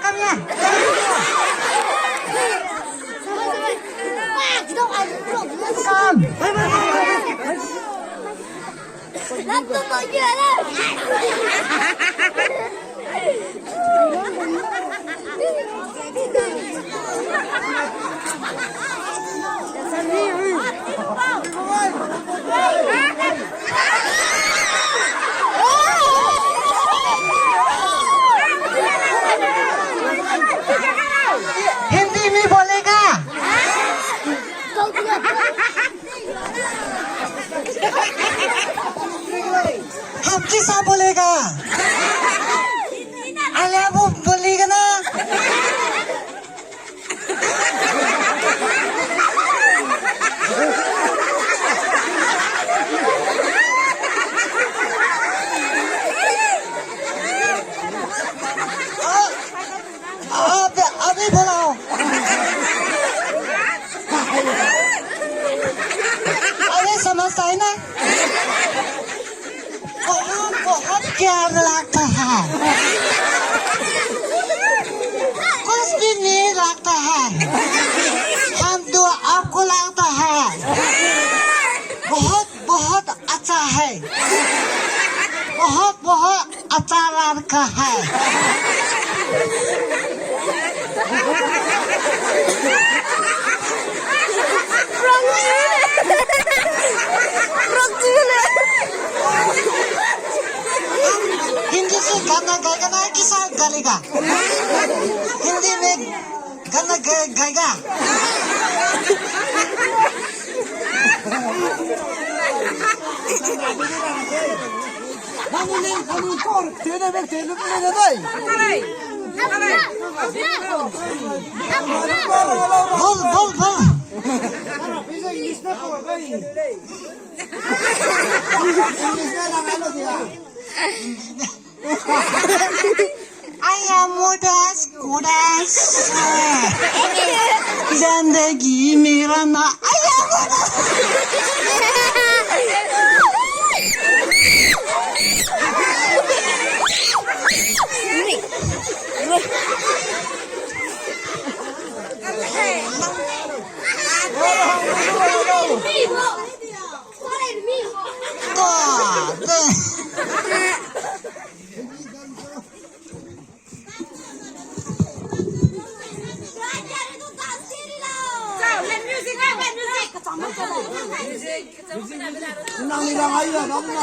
kami. Come. Hindi में बोलेगा हम किसा बोलेगा अलिया वो बोलेगा ना अभी बोलाओ अरे समझता है ना बहुत बहुत प्यार लगता है कुछ भी नहीं लगता है हम दो आपको लगता है बहुत बहुत अच्छा है बहुत बहुत अच्छा लड़का है हिंदी से गाना गाएगा ना किसा गालेगा हिंदी में गाना गाएगा बोल बोल बोल आया मुदास कुदास जिंदगी मेरा ना आया Music.